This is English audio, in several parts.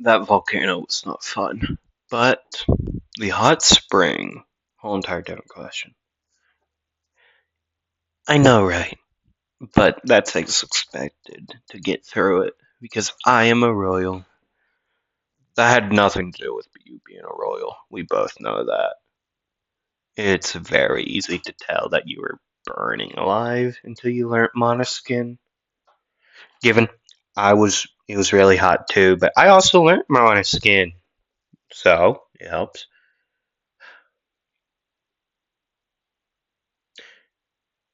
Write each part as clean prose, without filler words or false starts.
that volcano was not fun. But the hot spring, whole entire different question. I know, right? But that's expected to get through it because I am a royal. That had nothing to do with you being a royal. We both know that. It's very easy to tell that you were burning alive until you learnt Monoskin. Given it was really hot too, but I also learnt Monoskin, so it helps.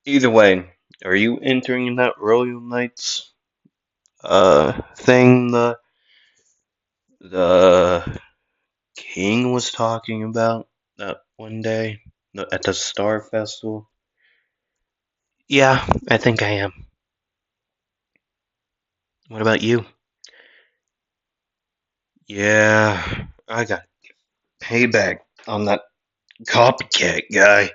Either way, are you entering that Royal Knights thing the king was talking about that one day at the Star Festival? Yeah, I think I am. What about you? Yeah, I got payback on that copycat guy.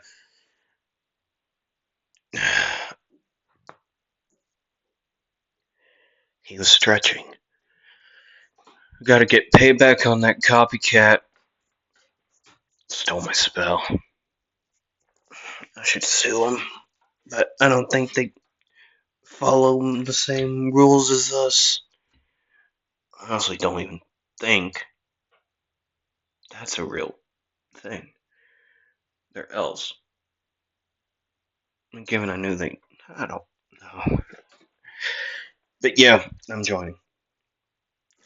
He was stretching. Gotta get payback on that copycat. Stole my spell. I should sue him, but I don't think they follow the same rules as us. I honestly don't even think that's a real thing. They're elves. And given I knew they, I don't know. But yeah, I'm joining.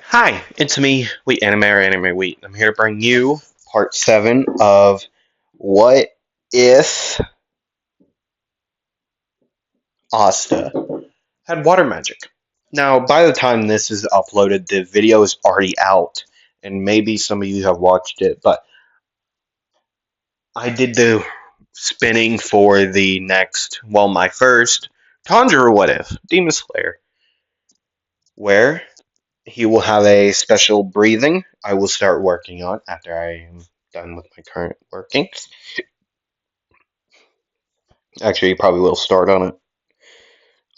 Hi, it's me, Wheat Anime Wheat. I'm here to bring you part 7 of What If Asta had water magic. Now, by the time this is uploaded, the video is already out, and maybe some of you have watched it, but I did the spinning for the next, well, my first Conjurer What If, Demon Slayer, where he will have a special breathing I will start working on after I am done with my current working. Actually, you probably will start on it.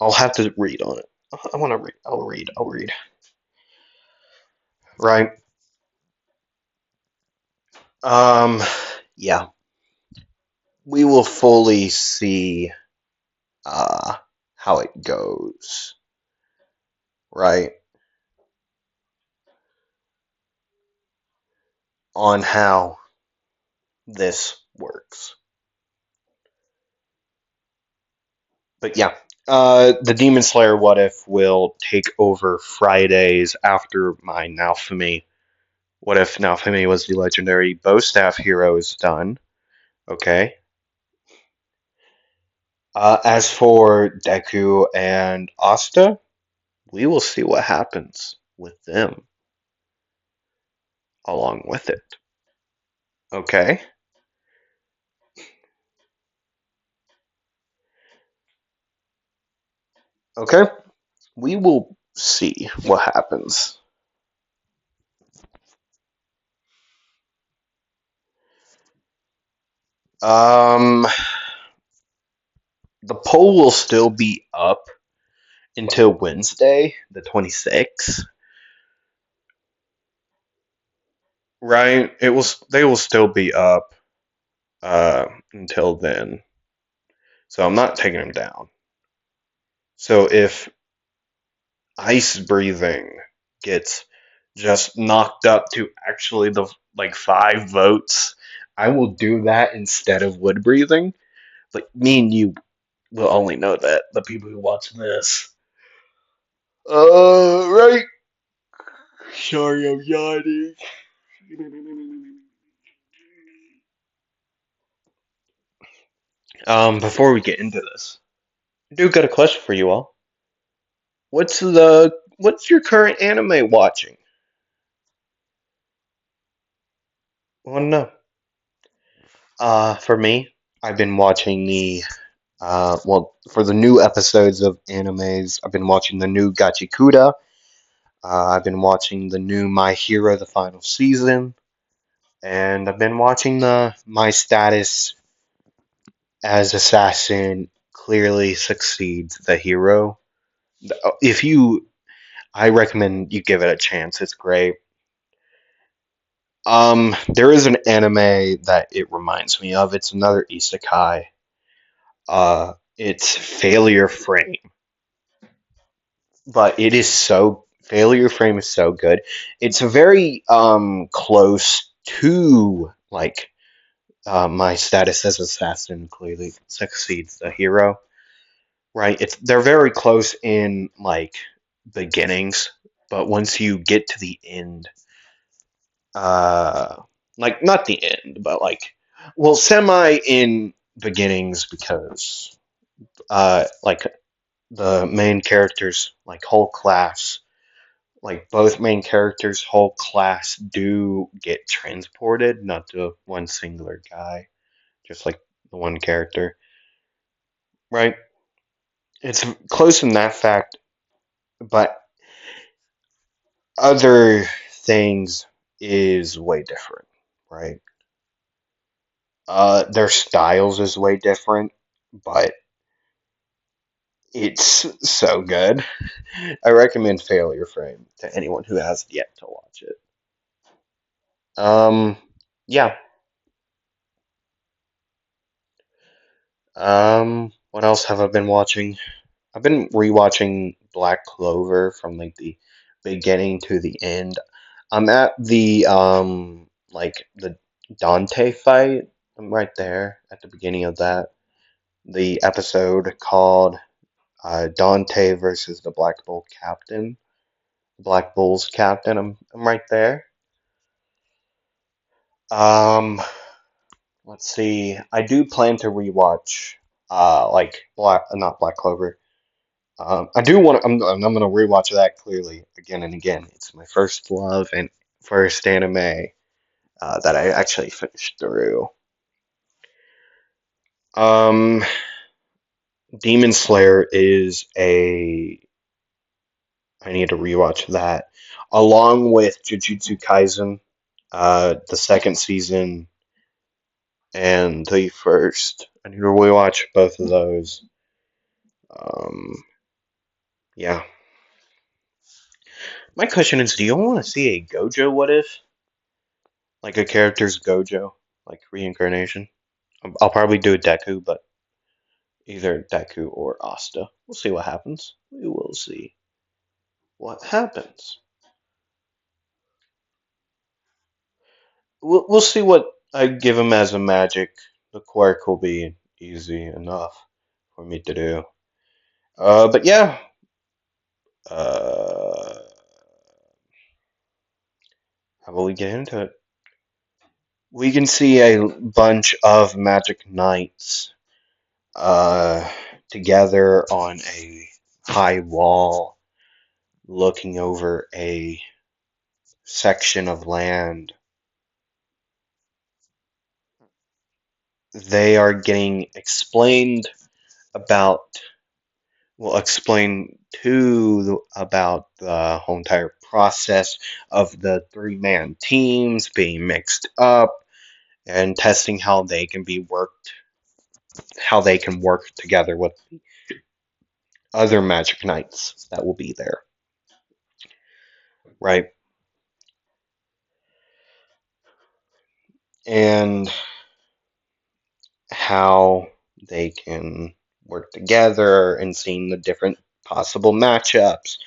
I'll have to read on it. I want to read. I'll read. Right. Um. Yeah. We will fully see uh how it goes. Right. On how this works. But yeah. The Demon Slayer What If will take over Fridays after my Naofumi. What if Naofumi was the legendary bow staff hero is done? Okay. As for Deku and Asta, we will see what happens with them along with it. Okay? Okay? We will see what happens. Um, the poll will still be up until Wednesday, the 26th. Right? They will still be up until then. So I'm not taking them down. So if ice breathing gets just knocked up to actually the like 5 votes, I will do that instead of wood breathing. But me and you will only know that, the people who watch this. Right. Sorry, I'm yawning. Before we get into this, I do got a question for you all. What's your current anime watching? I want to know. For me, I've been watching for the new episodes of animes, I've been watching the new Gachikuda. I've been watching the new My Hero, the final season, and I've been watching the My Status as Assassin clearly succeeds the hero. If you, I recommend you give it a chance. It's great. There is an anime that it reminds me of. It's another isekai. It's Failure Frame, but it is so Failure Frame is so good. It's very close to like my status as assassin clearly succeeds the hero, right? It's they're very close in like beginnings, but once you get to the end, uh, like not the end, but like well, semi in beginnings because like the main characters, like whole class, like both main characters, whole class do get transported, not to one singular guy, just like the one character, right? It's close in that fact, but other things is way different, right? Their styles is way different, but it's so good. I recommend Failure Frame to anyone who hasn't yet to watch it. Um, yeah. What else have I been watching? I've been rewatching Black Clover from like the beginning to the end. I'm at the like the Dante fight. I'm right there at the beginning of that. The episode called Dante versus the Black Bull Captain. Black Bull's captain. I'm right there. Um, let's see. I do plan to rewatch like Black not Black Clover. I do want to. I'm gonna rewatch that clearly again and again. It's my first love and first anime that I actually finished through. Um, Demon Slayer is a. I need to rewatch that along with Jujutsu Kaisen, the second season and the first. I need to rewatch both of those. Um, yeah. My question is, do you want to see a Gojo What If? Like a character's Gojo, like reincarnation? I'll probably do a Deku, but either Deku or Asta. We'll see what happens. We will see what happens. We'll see what I give him as a magic. The quirk will be easy enough for me to do. But yeah. Uh, how about we get into it? We can see a bunch of magic knights uh, together on a high wall, looking over a section of land. They are getting explained about, well, explain to about the whole entire process of the three-man teams being mixed up and testing how they can work together with other magic knights that will be there, right? And how they can work together and seeing the different possible matchups,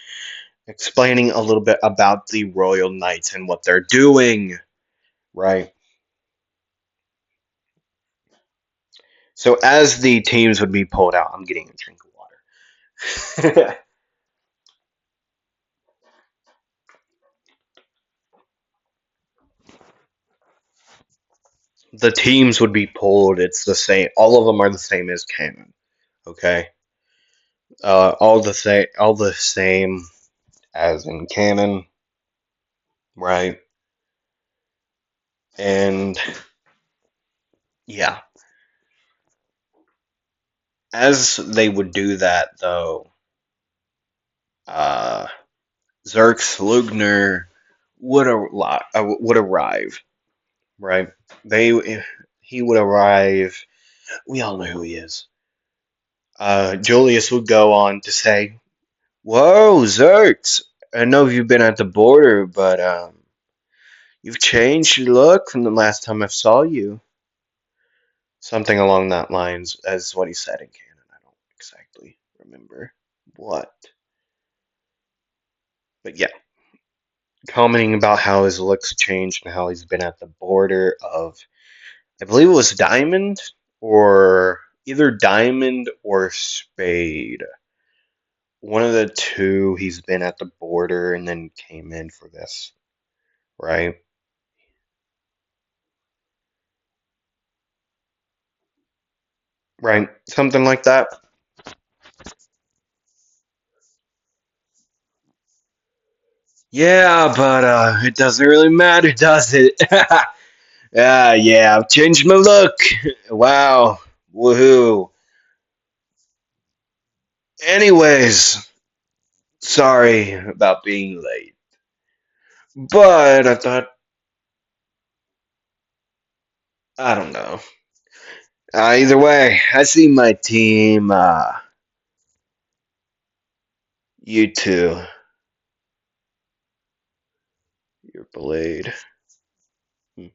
explaining a little bit about the Royal Knights and what they're doing, right? So as the teams would be pulled out, I'm getting a drink of water. The teams would be pulled. It's the same. All of them are the same as canon. Okay. All the same as in canon, right? And yeah, as they would do that though, uh, Zerx Lugner would arrive, right? They he would arrive. We all know who he is. Julius would go on to say, "Whoa, Zerx! I know you've been at the border, but You've changed your look from the last time I saw you. Something along that lines as what he said in canon. I don't exactly remember what. But yeah, commenting about how his looks changed and how he's been at the border of, I believe it was Diamond, or either Diamond or Spade. One of the two, he's been at the border and then came in for this, right? Right, something like that. Yeah, but it doesn't really matter, does it? Yeah, I've changed my look. Wow, woohoo. Anyways, sorry about being late. But I thought, I don't know. Either way, I see my team. You two, your blade. Hmm.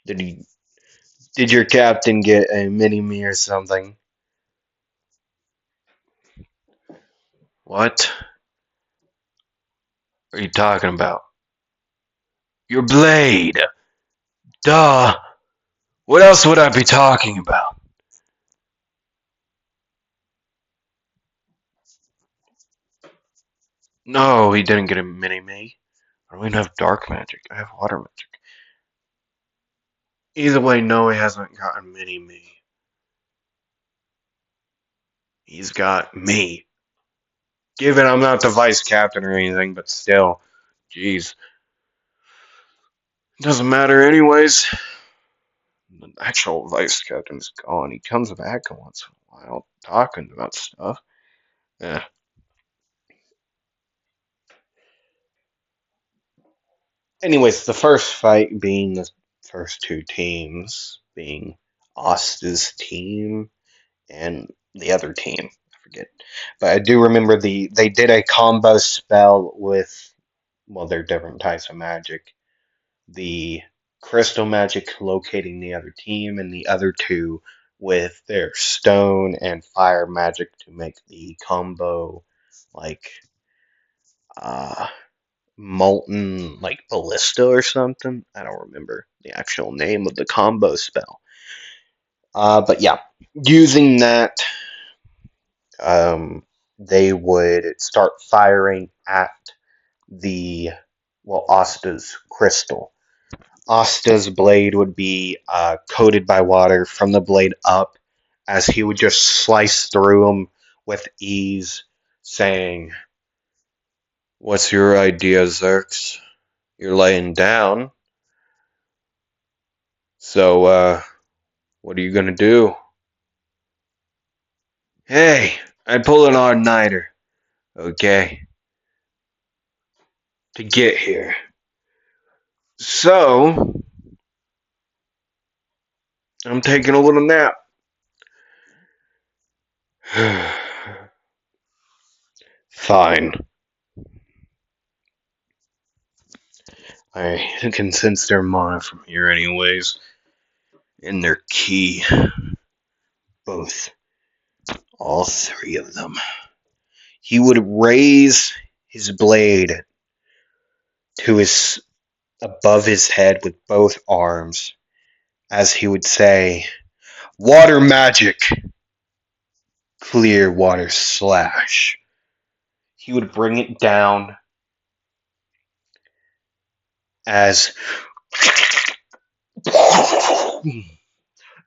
Did he? Did your captain get a mini me or something? What are you talking about? Your blade. Duh. What else would I be talking about? No, he didn't get a mini me. I don't even have dark magic. I have water magic. Either way, no, he hasn't got a mini me. He's got me. Given I'm not the vice captain or anything, but still, jeez, doesn't matter anyways. The actual vice captain's gone. He comes back once in a while talking about stuff. Yeah. Anyways, the first fight being the first two teams, being Asta's team and the other team. I forget. But I do remember they did a combo spell with, well, they're different types of magic. The crystal magic locating the other team, and the other two with their stone and fire magic to make the combo like uh molten like ballista or something. I don't remember the actual name of the combo spell. But yeah, using that, um, they would start firing at the, well, Asta's crystal. Asta's blade would be coated by water from the blade up, as he would just slice through them with ease, saying, "What's your idea, Zerx? You're laying down. So, what are you gonna do?" "Hey, I pulled an all-nighter, okay, to get here. So, I'm taking a little nap." Fine. I can sense their mana from here anyways. And their key. Both. All three of them. He would raise his blade to his above his head with both arms, as he would say, "Water magic! Clear water slash." He would bring it down as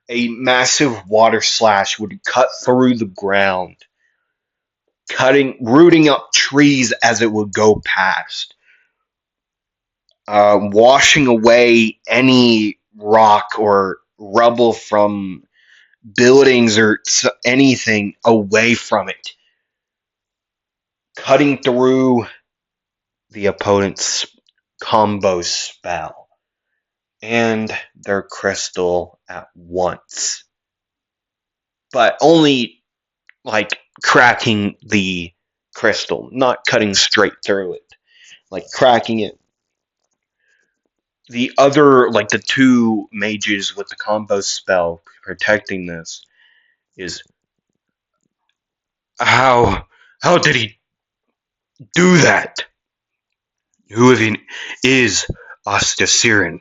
a massive water slash would cut through the ground, rooting up trees as it would go past, washing away any rock or rubble from buildings or anything away from it, cutting through the opponent's combo spell and their crystal at once. But only like cracking the crystal, not cutting straight through it. Like cracking it the other, like the two mages with the combo spell protecting this, is how did he do that? Who even is Asta Siren?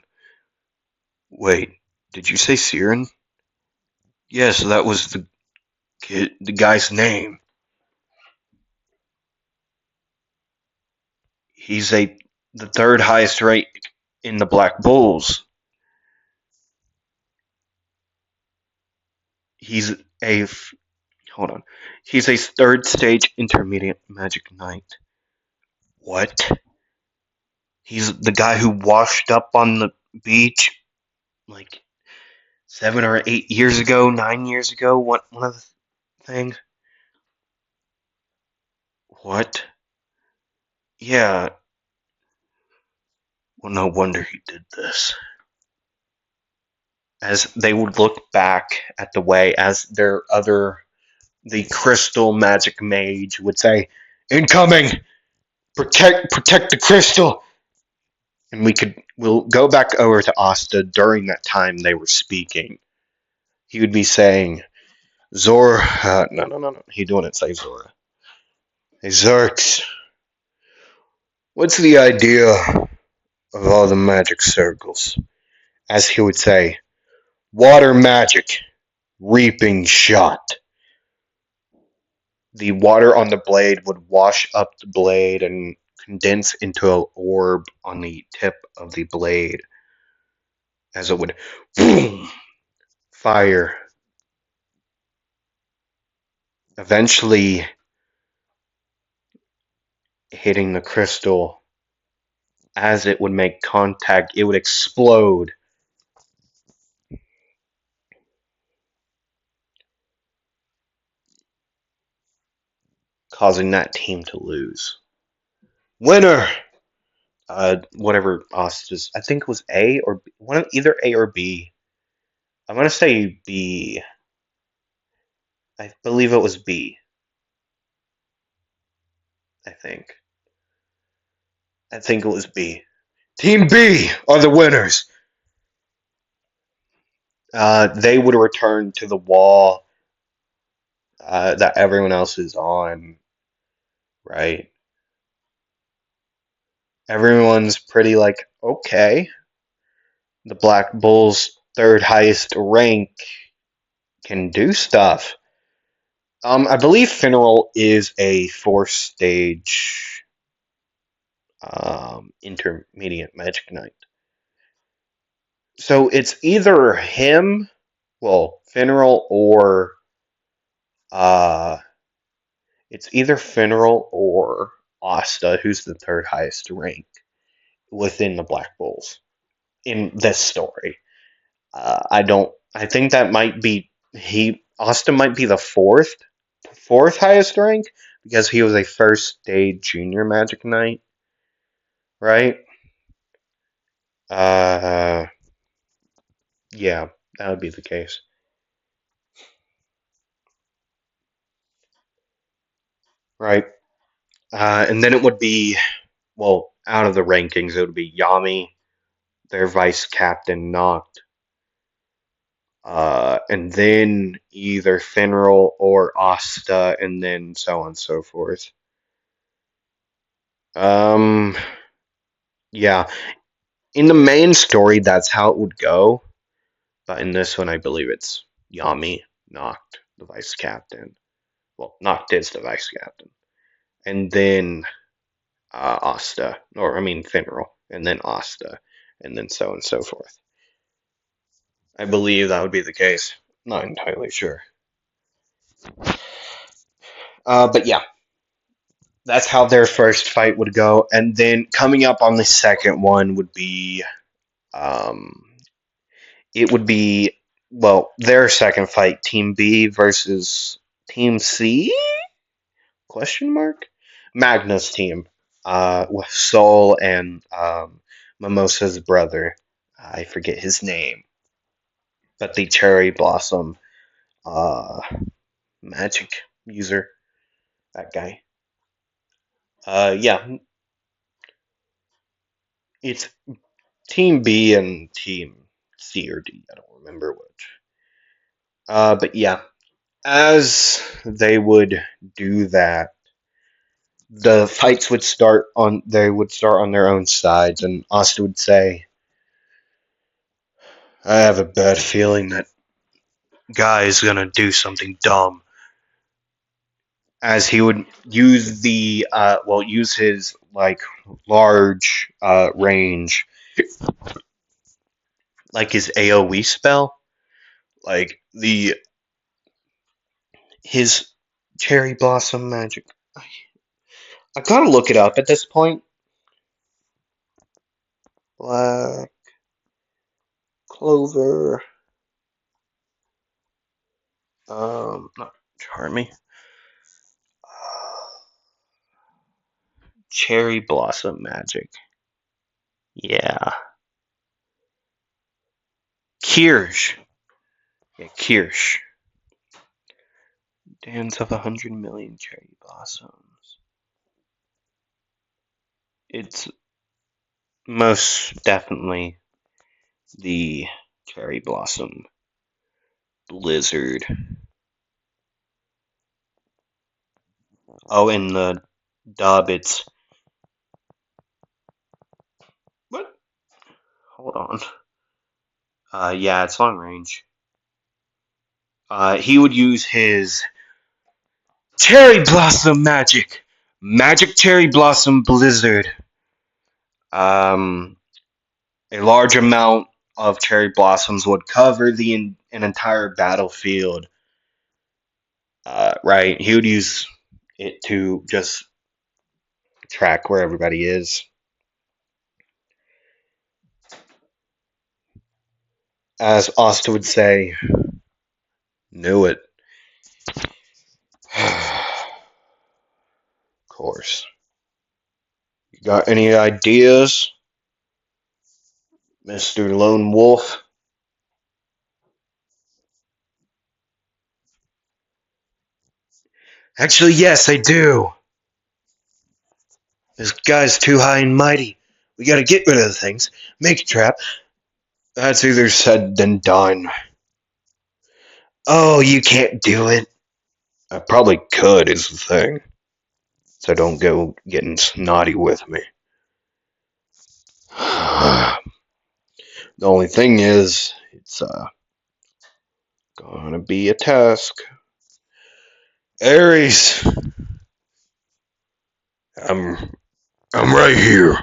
Wait, did you say Siren? Yes, that was the guy's name. He's the third highest rank in the Black Bulls. He's a hold on. He's a third stage intermediate magic knight. What? He's the guy who washed up on the beach like 7 or 8 years ago, 9 years ago. One of the things. What? Yeah. Well, no wonder he did this. As they would look back at the way, as the crystal magic mage would say, "Incoming! Protect the crystal!" And we'll go back over to Asta during that time they were speaking. He would be saying, Zora, no. He wouldn't say Zora. Hey, Zerx, what's the idea of all the magic circles? As he would say, water magic, reaping shot. The water on the blade would wash up the blade and condense into an orb on the tip of the blade as it would boom, fire, eventually hitting the crystal. As it would make contact, it would explode, causing that team to lose. Winner! Whatever Asta's, I think it was A or B, either A or B. I'm gonna say B. I believe it was B. I think. I think it was B. Team B are the winners. They would return to the wall that everyone else is on, right? Everyone's pretty like, okay, the Black Bulls' third highest rank can do stuff. I believe Finral is a fourth stage intermediate Magic Knight. So it's either him, well, Finral, or uh, it's either Finral or Asta, who's the third highest rank within the Black Bulls in this story. I don't. I think that might be he. Asta might be the fourth highest rank because he was a first stage junior Magic Knight, right? Uh, yeah, that would be the case, right? And then it would be, well, out of the rankings, it would be Yami, their vice captain, Noct, and then either Finral or Asta, and then so on and so forth. Um, yeah, in the main story, that's how it would go. But in this one, I believe it's Yami, Noct, the vice captain. Well, Noct is the vice captain. And then Asta, or I mean Finral, and then Asta, and then so on and so forth. I believe that would be the case. Not entirely sure. But yeah, that's how their first fight would go. And then coming up on the second one would be um, it would be, well, their second fight, Team B versus Team C? Question mark? Magna's team, with Soul and Mimosa's brother. I forget his name, but the cherry blossom uh, magic user, that guy. Yeah, it's Team B and Team C or D. I don't remember which. But yeah, as they would do that, the fights would start on. They would start on their own sides, and Asta would say, "I have a bad feeling that guy is gonna do something dumb." As he would use use his like large range, like his AOE spell, like the his cherry blossom magic. I gotta look it up at this point. Black clover, not charmy. Cherry blossom magic. Yeah, Kirsch. Yeah, Kirsch. Dance of 100 million cherry blossoms. It's most definitely the cherry blossom blizzard. Oh, in the dub, it's what? Hold on. Yeah, it's long range. He would use his cherry blossom magic, magic cherry blossom blizzard. Um, a large amount of cherry blossoms would cover an entire battlefield. Right, he would use it to just track where everybody is. As Asta would say, knew it. Of course. You got any ideas, Mr. Lone Wolf? Actually, yes, I do. This guy's too high and mighty. We gotta get rid of the things. Make a trap. That's either said than done. Oh, you can't do it. I probably could, is the thing. So don't go getting snotty with me. The only thing is, it's gonna be a task. Ares, I'm I'm right here.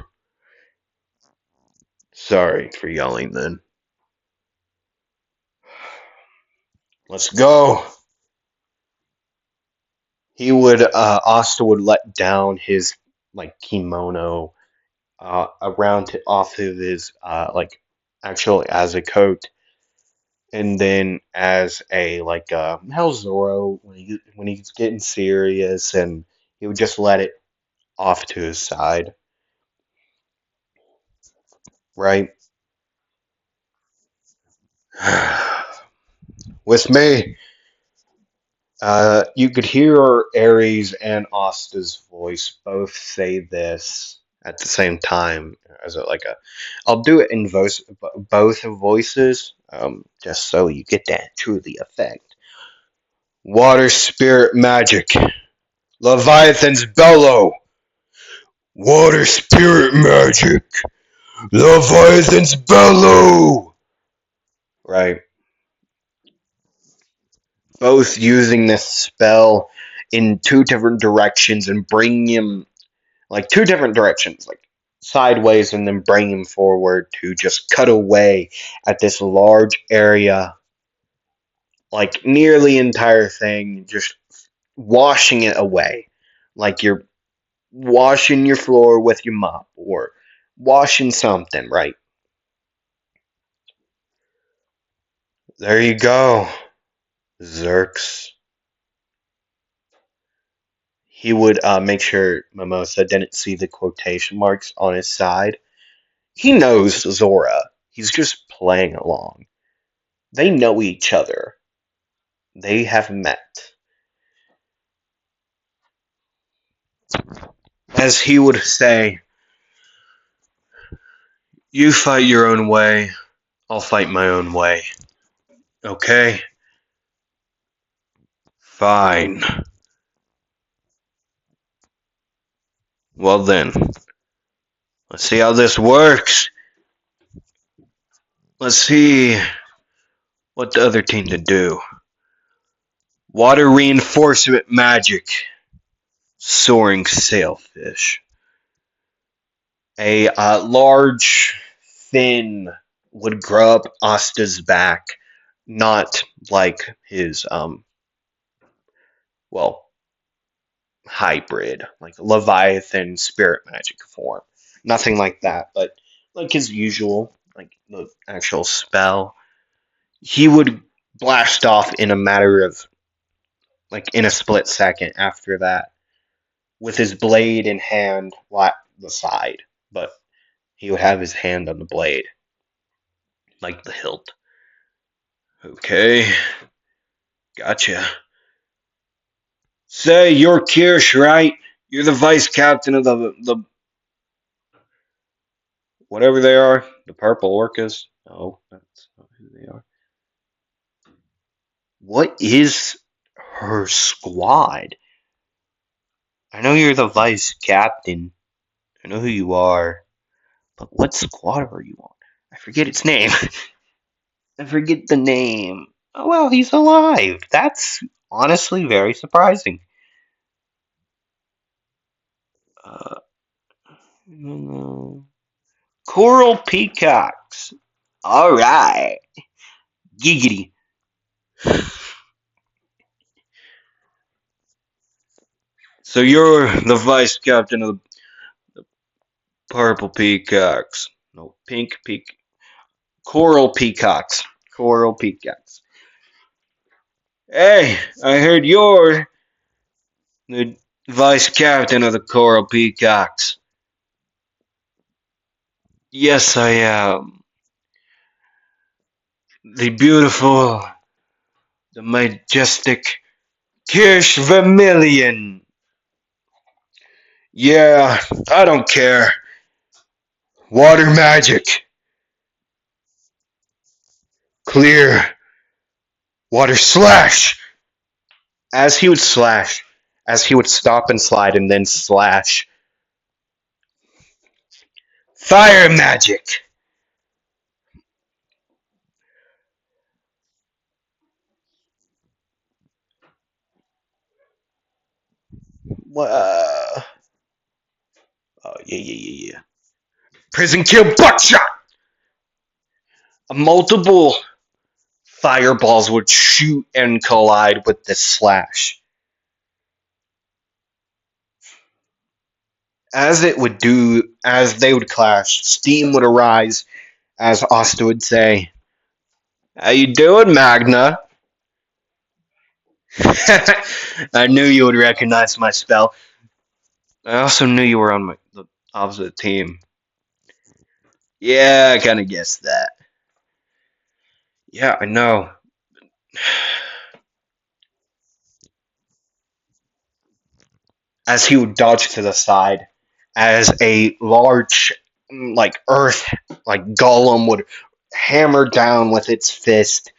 Sorry for yelling then. Let's go. Asta would let down his like kimono around off of his actually as a coat, and then as a how Zoro when he's getting serious, and he would just let it off to his side, right? With me, you could hear Ares and Asta's voice both say this at the same time as I'll do it in both voices, just so you get that truly effect. Water spirit magic. Leviathan's bellow. Water spirit magic. Leviathan's bellow. Right. Both using this spell in two different directions and bringing him two different directions, like sideways and then bring him forward to just cut away at this large area, like near the entire thing, just washing it away, like you're washing your floor with your mop or washing something, right? There you go, Zerks. He would make sure Mimosa didn't see the quotation marks on his side. He knows Zora. He's just playing along. They know each other. They have met. As he would say, You fight your own way. I'll fight my own way. Okay? Fine. Well then, let's see how this works. Let's see what the other team to do. Water reinforcement magic. Soaring sailfish. A large, thin would grow up Asta's back, not like his well, hybrid, like Leviathan spirit magic form. Nothing like that, but like his usual, like the actual spell. He would blast off in a matter of like in a split second after that, with his blade in hand, at the side, but he would have his hand on the blade, like the hilt. Okay, gotcha. Say, you're Kirsch, right? You're the vice captain of the whatever they are, the purple orcas. No, that's not who they are. What is her squad? I know you're the vice captain. I know who you are. But what squad are you on? I forget its name. I forget the name. Oh, well, he's alive. That's honestly very surprising. Uh, Coral peacocks. All right. Giggity. So you're the vice captain of the purple peacocks. No, pink peac. Coral peacocks. Coral peacocks. Hey, I heard you're the vice captain of the Coral Peacocks. Yes, I am. The beautiful, the majestic Kirsch Vermilion. Yeah, I don't care. Water magic. Clear. Water slash. As he would slash, as he would stop and slide and then slash. Fire magic. Uh, oh, yeah. Prison kill buckshot. Multiple fireballs would shoot and collide with this slash. As it would do, as they would clash, steam would arise, as Asta would say, "How you doing, Magna?" I knew you would recognize my spell. I also knew you were on the opposite team. Yeah, I kind of guessed that. Yeah, I know. As he would dodge to the side, as a large, like earth, like golem would hammer down with its fist,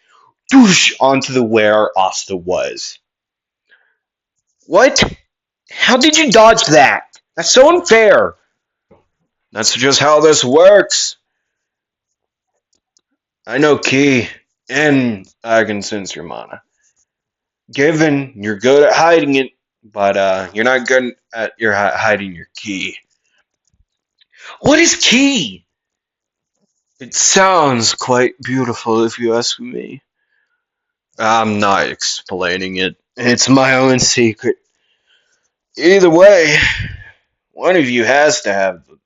whoosh, onto the where Asta was. What? How did you dodge that? That's so unfair. That's just how this works. I know Key, and I can sense your mana. Given you're good at hiding it, but you're not good at your hiding your key. What is key? It sounds quite beautiful, if you ask me. I'm not explaining it. It's my own secret. Either way, one of you has to have the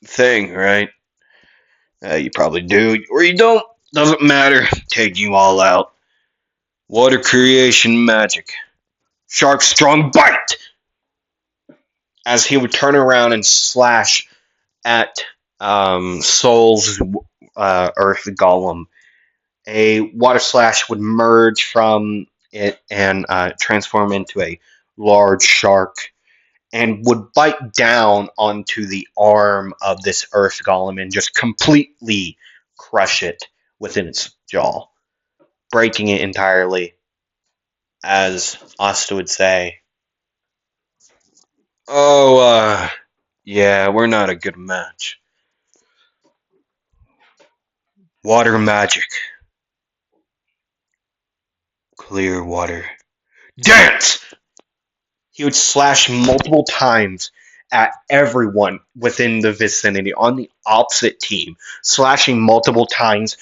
thing, right? You probably do, or you don't. Doesn't matter. Take you all out. Water creation magic. Shark strong bite! As he would turn around and slash at Soul's Earth Golem. A water slash would merge from it and transform into a large shark. and would bite down onto the arm of this earth golem and just completely crush it within its jaw, breaking it entirely. As Asta would say, "Oh, yeah, we're not a good match. Water magic. Clear water. Dance!" He would slash multiple times at everyone within the vicinity on the opposite team, slashing multiple times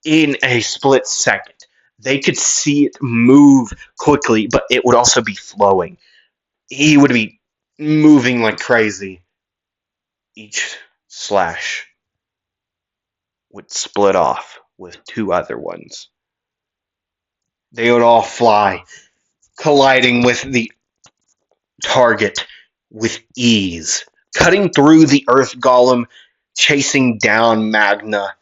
in a split second. They could see it move quickly, but it would also be flowing. He would be moving like crazy. Each slash would split off with two other ones. They would all fly, colliding with the target with ease, cutting through the earth golem, chasing down Magna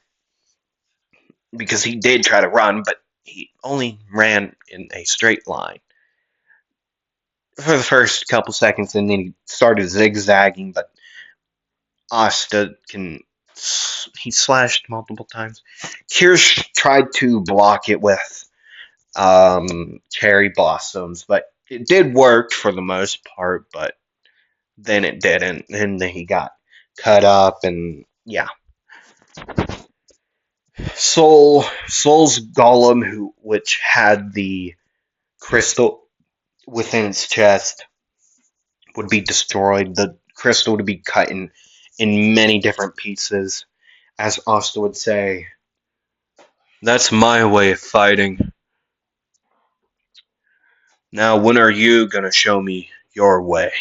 because he did try to run, but he only ran in a straight line for the first couple seconds, and then he started zigzagging, but Asta can. He slashed multiple times. Kirsch tried to block it with cherry blossoms, but it did work for the most part, but then it didn't, and then he got cut up, and yeah. Soul's golem, which had the crystal within its chest, would be destroyed. The crystal would be cut in many different pieces. As Asta would say, "That's my way of fighting. Now, when are you gonna show me your way?"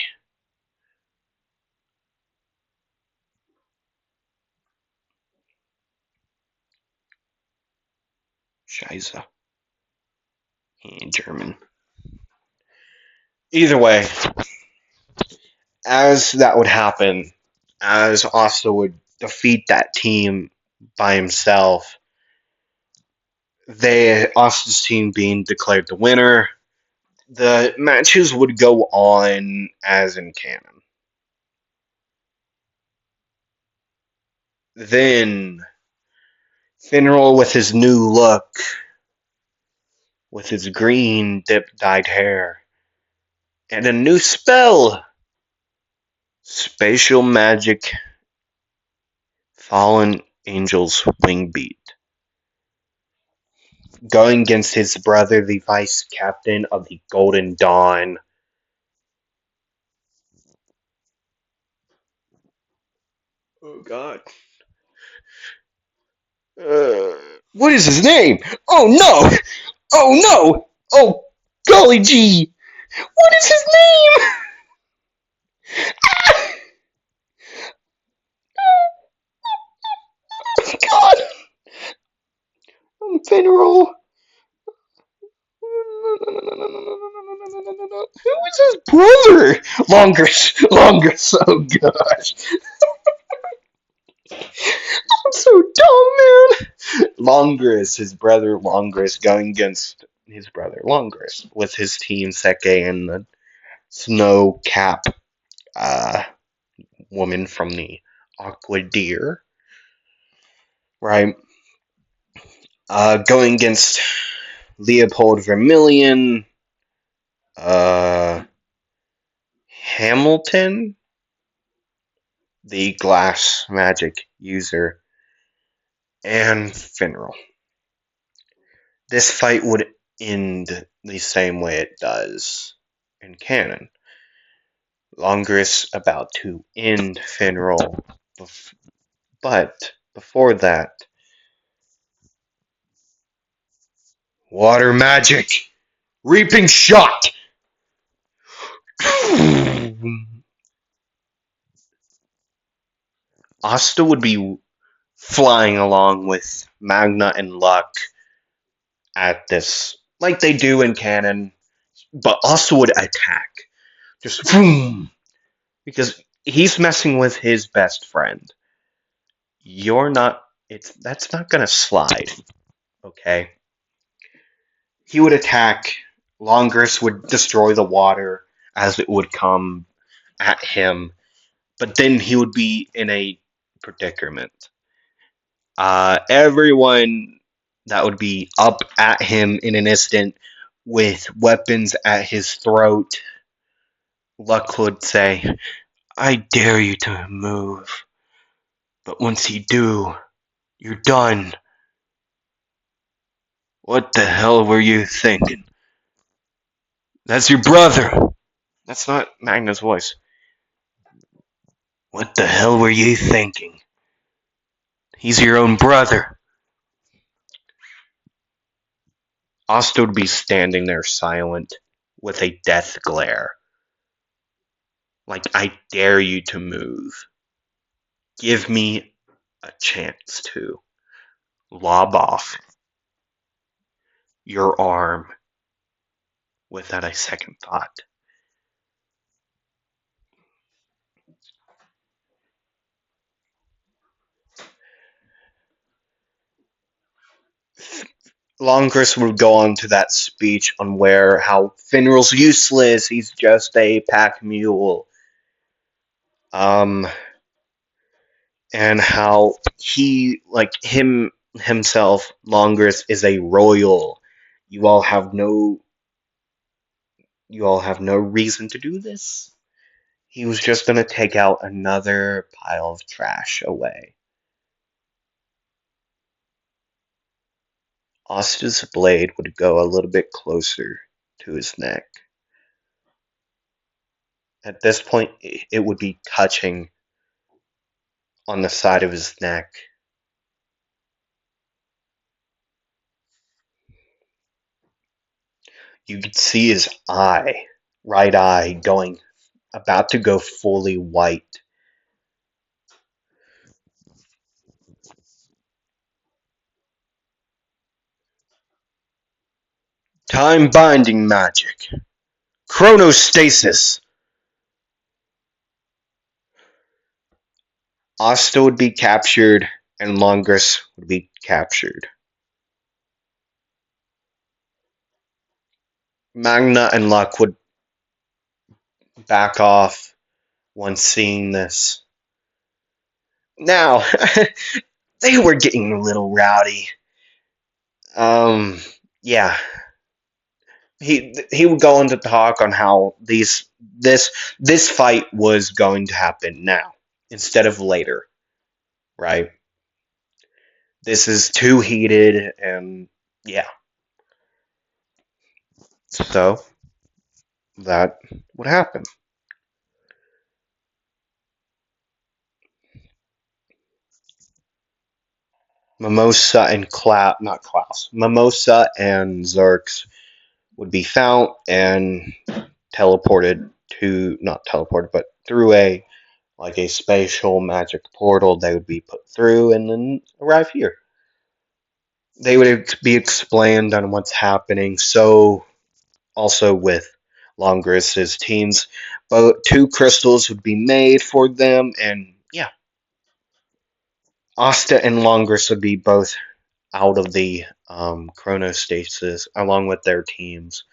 Scheiße. In German. Either way, as that would happen, as Asta would defeat that team by himself, Asta's team being declared the winner, the matches would go on as in canon. Then Finral, with his new look, with his green dyed hair, and a new spell, spatial magic, fallen angel's wing beat, going against his brother, the vice captain of the Golden Dawn. Oh God. What is his name? Oh no! Oh no! Oh golly gee! What is his name? God! General. Who is his brother? Longus. Oh gosh. I'm so dumb, man. Longris, his brother Longris, going against his brother Longris with his team Seke and the snow cap woman from the Aqua Deer. Right? Going against Leopold Vermilion, Hamilton, the glass magic user, and Finral. This fight would end the same way it does in canon. Longris about to end Finral, but before that, water magic, reaping shot. Asta would be flying along with Magna and Luck at this, like they do in canon, but Asta would attack. Just boom! Because he's messing with his best friend. That's not gonna slide, okay? He would attack. Longris would destroy the water as it would come. at him, but then he would be in a predicament. Everyone that would be up at him in an instant with weapons at his throat. Luck would say, I dare you to move, but once you do, you're done. What the hell were you thinking? That's your brother. That's not Magna's voice. What the hell were you thinking? He's your own brother. Asta would be standing there silent with a death glare. Like, I dare you to move. Give me a chance to lob off your arm without a second thought. Longcris would go on to that speech on where how Finral's useless, he's just a pack mule. Um, and how he, like himself, Longris is a royal. You all have no, you all have no reason to do this. He was just gonna take out another pile of trash away. Asta's blade would go a little bit closer to his neck. At this point, it would be touching on the side of his neck. You could see his eye, right eye, going, about to go fully white. Time binding magic. Chronostasis. Asta would be captured, and Longris would be captured. Magna and Luck would back off once seeing this. Now, they were getting a little rowdy. Yeah. He would go on to talk on how this fight was going to happen now instead of later, right? This is too heated, and yeah. So that would happen. Mimosa and not Klaus. Mimosa and Zerx would be found and teleported to, not teleported, but through a spatial magic portal they would be put through and then arrive here. They would be explained on what's happening. So also with Longris's teams, but two crystals would be made for them, and yeah, Asta and Longris would be both out of the chronostasis along with their teams.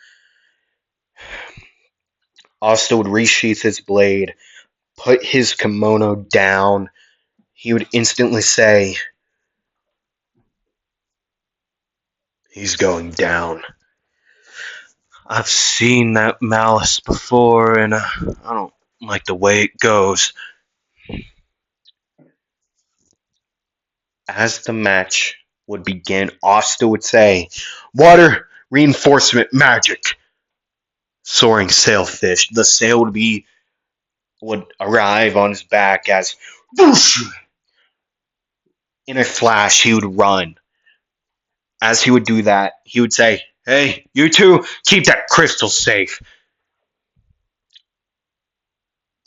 Asta would resheath his blade, put his kimono down. He would instantly say, he's going down. I've seen that malice before, and I don't like the way it goes. As the match would begin, Asta would say, water reinforcement magic. Soaring sailfish. The sail would arrive on his back as whoosh! In a flash he would run. As he would do that, he would say, hey, you two, keep that crystal safe.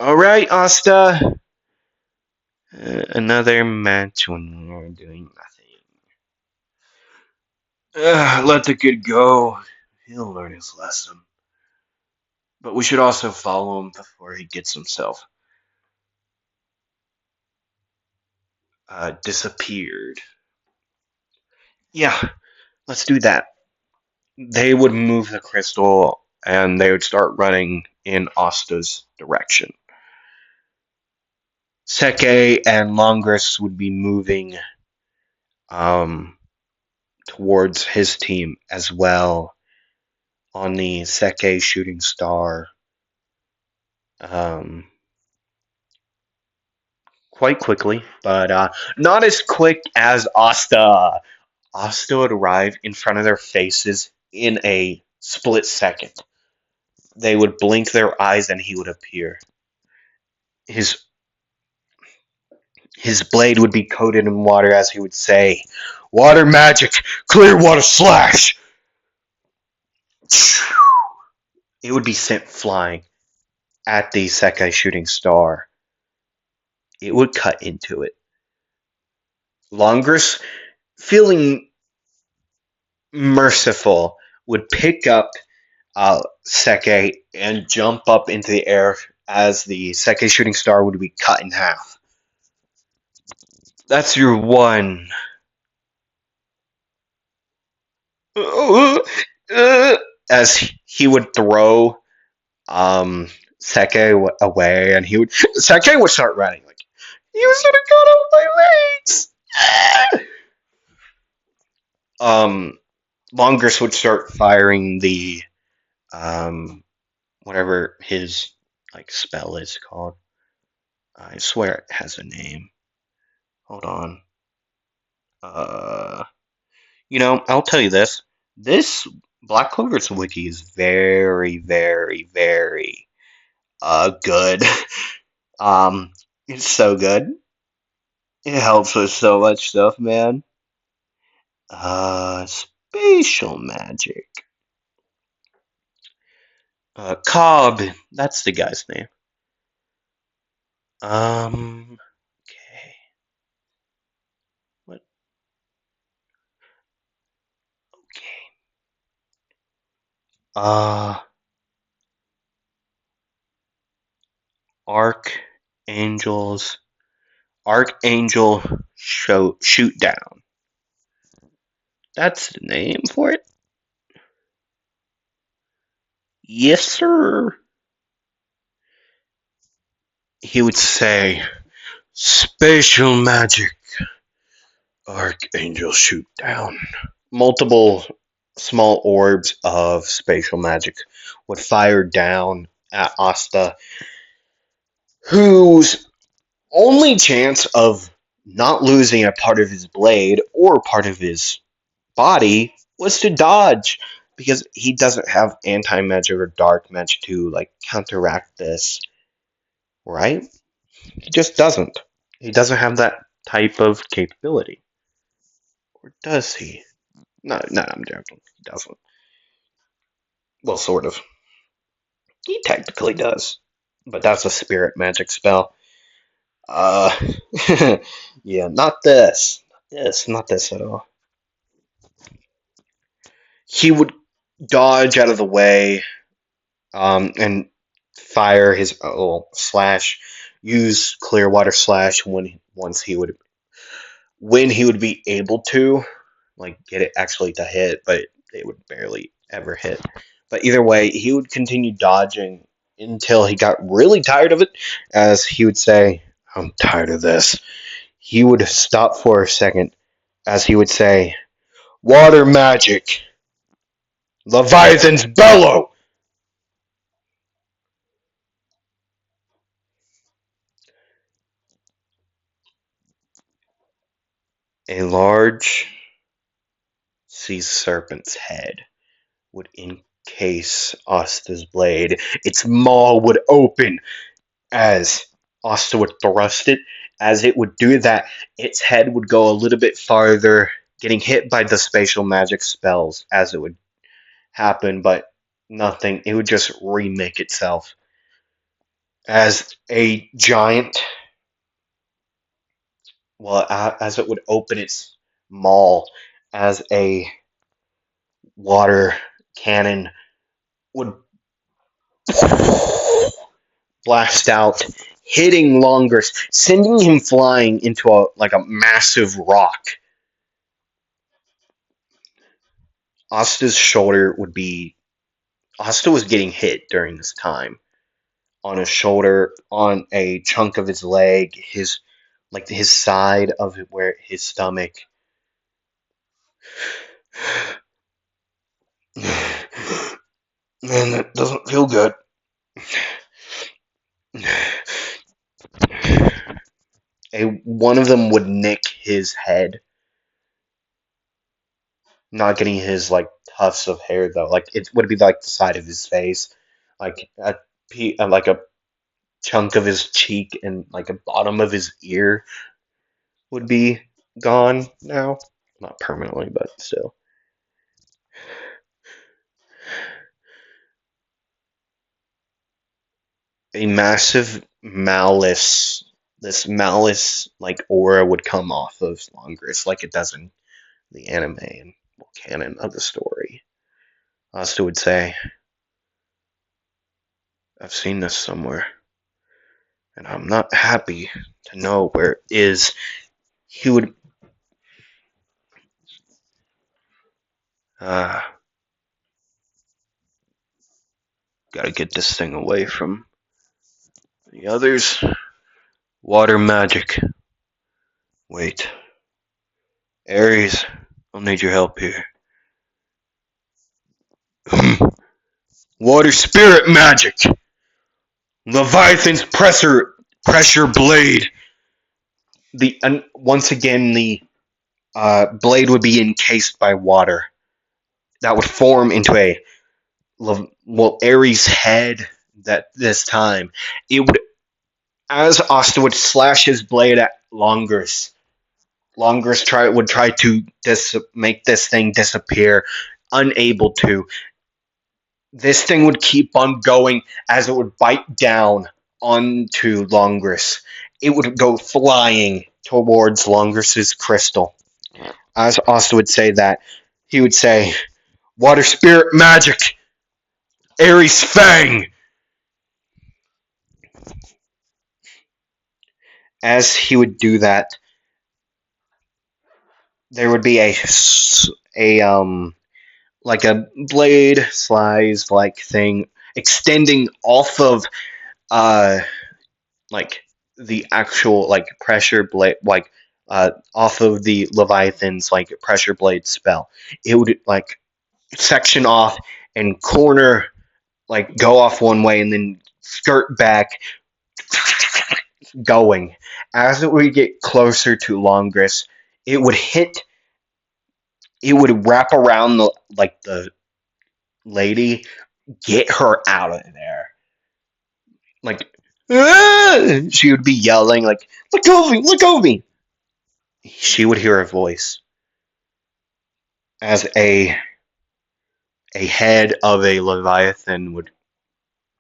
Alright, Asta. Another match when we're doing nothing. Let the kid go. He'll learn his lesson. But we should also follow him before he gets himself disappeared. Yeah, let's do that. They would move the crystal and they would start running in Asta's direction. Seke and Longris would be moving um, towards his team as well on the Seke shooting star. Um, quite quickly, but not as quick as Asta. Asta would arrive in front of their faces in a split second. They would blink their eyes and he would appear. His his blade would be coated in water as he would say, "Water magic, clear water slash." It would be sent flying at the Sekai shooting star. It would cut into it. Longris, feeling merciful, would pick up Seke and jump up into the air as the Seke shooting star would be cut in half. That's your one. As he would throw Seke away, and Seke would start running like, "You should have got off my legs." Longris would start firing the um whatever his like spell is called. I swear it has a name. Hold on. Uh, I'll tell you this. This Black Clover's wiki is very, very, very good. Um, it's so good. It helps with so much stuff, man. Spatial magic. Cobb. That's the guy's name. Okay. What? Okay. Uh, Archangels. Archangel shoot down. That's the name for it. Yes, sir. He would say, "Spatial magic, Archangel shoot down." Multiple small orbs of spatial magic would fire down at Asta, whose only chance of not losing a part of his blade or part of his body was to dodge, because he doesn't have anti magic or dark magic to like counteract this, right? He just doesn't. He doesn't have that type of capability. Or does he? No, no, I'm joking. He doesn't. Well, sort of. He technically does. But that's a spirit magic spell. Uh, yeah, not this. Not this at all. He would dodge out of the way, and fire his slash, use clear water slash when he would be able to, like get it actually to hit, but it would barely ever hit. But either way, he would continue dodging until he got really tired of it, as he would say, "I'm tired of this." He would stop for a second, as he would say, "Water magic, Leviathan's bellow." A large sea serpent's head would encase Asta's blade. Its maw would open as Asta would thrust it. As it would do that, its head would go a little bit farther, getting hit by the spatial magic spells as it would happen, but nothing. It would just remake itself as a giant. Well, as it would open its maw, as a water cannon would blast out, hitting Longers, sending him flying into a massive rock. Asta's shoulder would be. Asta was getting hit during this time. on his shoulder, on a chunk of his leg, his side of where his stomach. Man, that doesn't feel good. One of them would nick his head, not getting his like tufts of hair though. Like it would be like the side of his face, like like a chunk of his cheek and like a bottom of his ear would be gone now. Not permanently, but still. A massive malice, this malice like aura would come off of Longris like it does in the anime and canon of the story. Asta would say, I've seen this somewhere, and I'm not happy to know where it is. He would, uh, gotta get this thing away from the others. Water magic. Wait. Ares, I'll need your help here. Water spirit magic! Leviathan's pressure blade. Once again, the blade would be encased by water. That would form into Ares' head. That this time, it would, as Asta would slash his blade at Longris. Longris would try to make this thing disappear, unable to. This thing would keep on going as it would bite down onto Longris. It would go flying towards Longris's crystal. As Asta would say that, he would say, Water Spirit Magic! Ares Fang! As he would do that, there would be like a blade slice like thing extending off of like the actual like pressure blade, like off of the Leviathan's like pressure blade spell. It would like section off and corner, like go off one way and then skirt back, going. As it would get closer to Longris, it would hit. It would wrap around the lady, get her out of there. Like, ah! She would be yelling like, "Let go of me! Let go of me!" She would hear a voice as a head of a Leviathan would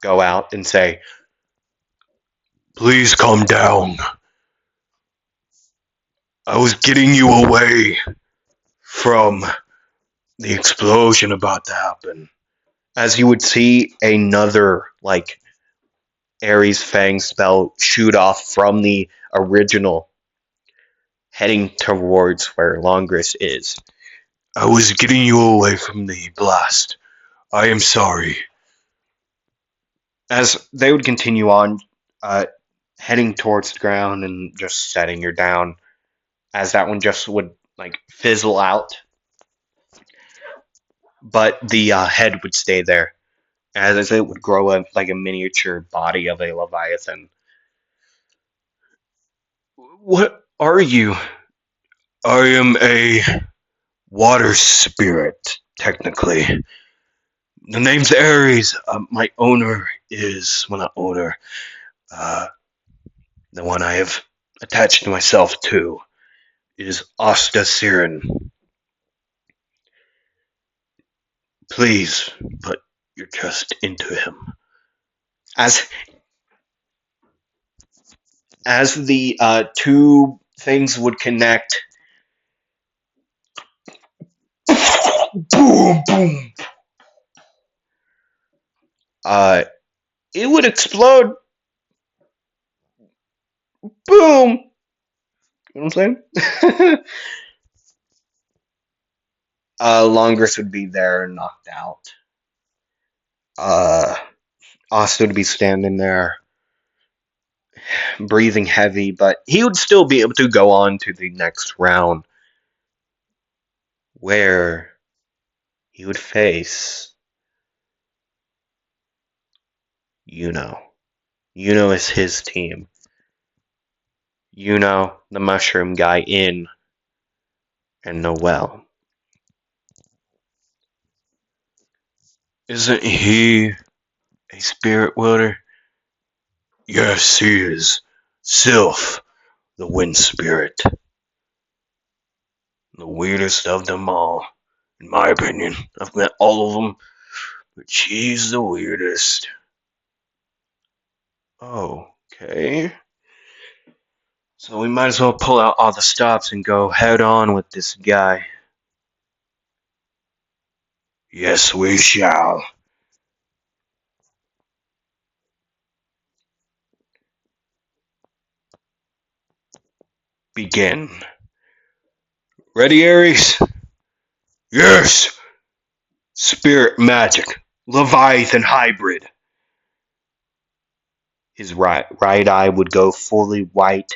go out and say, "Please calm down. I was getting you away from the explosion about to happen." As you would see another like Ares Fang spell shoot off from the original, heading towards where Longris is. I was getting you away from the blast. I am sorry. As they would continue on, heading towards the ground and just setting her down, as that one just would like fizzle out, but the head would stay there, as it would grow up like a miniature body of a Leviathan. What are you? I am a water spirit, technically. The name's Ares. My owner is, well, not owner, uh, the one I have attached myself to is Asta Siren. Please put your trust into him. As the two things would connect, boom, boom. It would explode. Boom. You know what I'm saying? Longris would be there knocked out. Asta would be standing there, breathing heavy, but he would still be able to go on to the next round, where he would face Yuno. Yuno is his team. Yuno, the mushroom guy, in, and Noel. Isn't he a spirit wielder? Yes, he is. Sylph, the wind spirit. The weirdest of them all, in my opinion. I've met all of them, but she's the weirdest. Okay. So we might as well pull out all the stops and go head on with this guy. Yes, we shall. Begin. Ready, Ares? Yes! Spirit magic. Leviathan hybrid. His right eye would go fully white.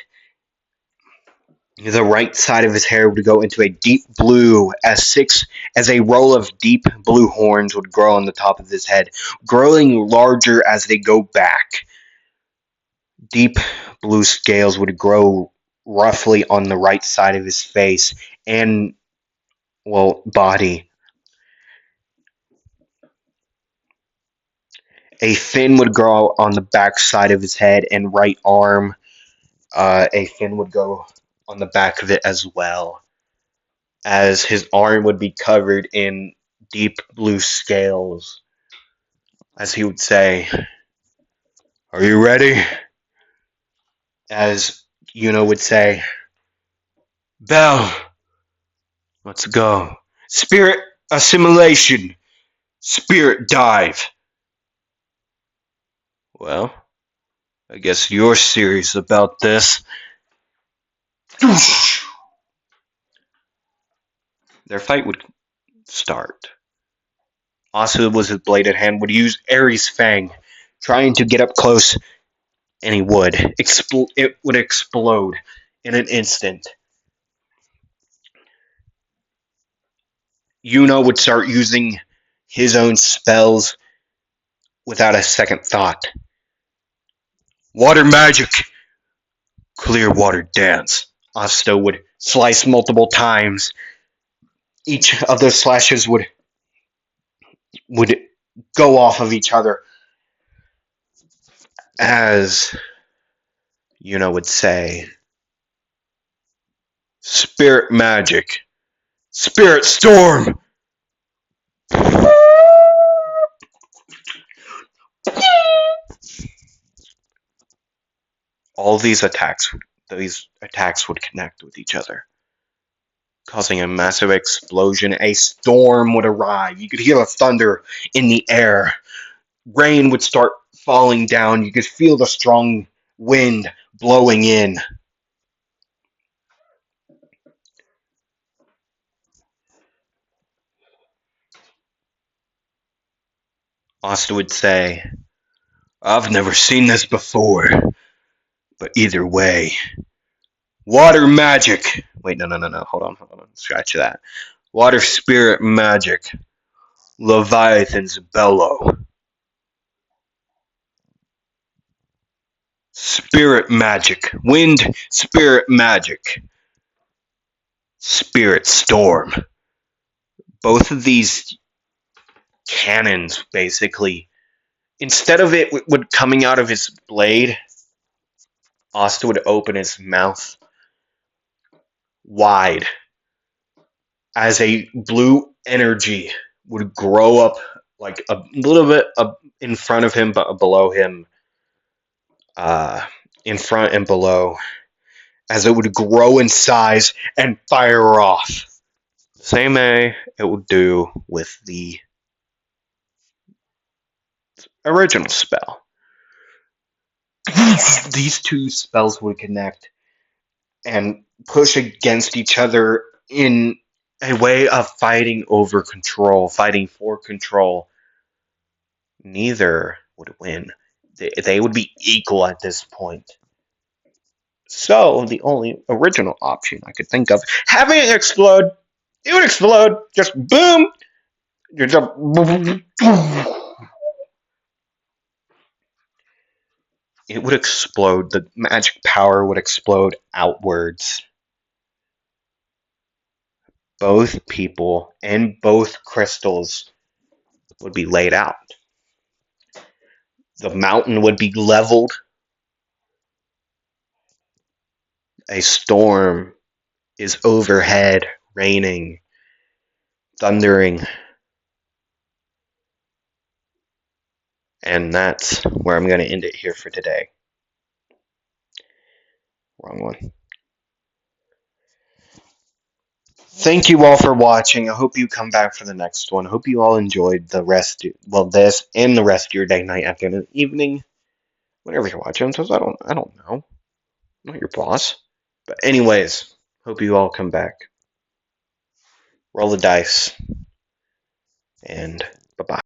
The right side of his hair would go into a deep blue, as a row of deep blue horns would grow on the top of his head, growing larger as they go back. Deep blue scales would grow roughly on the right side of his face and, well, body. A fin would grow on the back side of his head and right arm. A fin would go on the back of it as well, as his arm would be covered in deep blue scales. As he would say, "Are you ready?" As Yuno would say, "Bell, let's go. Spirit assimilation. Spirit dive." Well, I guess you're serious about this. Their fight would start. Asta was his bladed hand, would use Ares' fang, trying to get up close, and he would. It would explode in an instant. Yuno would start using his own spells without a second thought. Water magic! Clear water dance. Asta would slice multiple times. Each of those slashes would go off of each other. As Yuno would say, spirit magic. Spirit storm! All these attacks would connect with each other, causing a massive explosion. A storm would arrive. You could hear the thunder in the air. Rain would start falling down. You could feel the strong wind blowing in. Asta would say, "I've never seen this before, but either way, water magic." Wait, no, hold on, scratch that. Water spirit magic. Leviathan's bellow. Spirit magic. Wind spirit magic. Spirit storm. Both of these cannons, basically, instead of it would coming out of his blade, Asta would open his mouth wide as a blue energy would grow up like a little bit in front of him, but below him, in front and below, as it would grow in size and fire off. Same way it would do with the original spell. These two spells would connect and push against each other in a way of fighting over control, fighting for control. Neither would win. They would be equal at this point. So the only original option I could think of, having it explode, it would explode, just boom, you just it would explode. The magic power would explode outwards. Both people and both crystals would be laid out. The mountain would be leveled. A storm is overhead, raining, thundering. And that's where I'm going to end it here for today. Wrong one. Thank you all for watching. I hope you come back for the next one. I hope you all enjoyed the rest, this and the rest of your day, night, afternoon, evening, whatever you're watching. Because I don't know. I'm not your boss. But anyways, hope you all come back. Roll the dice, and bye bye.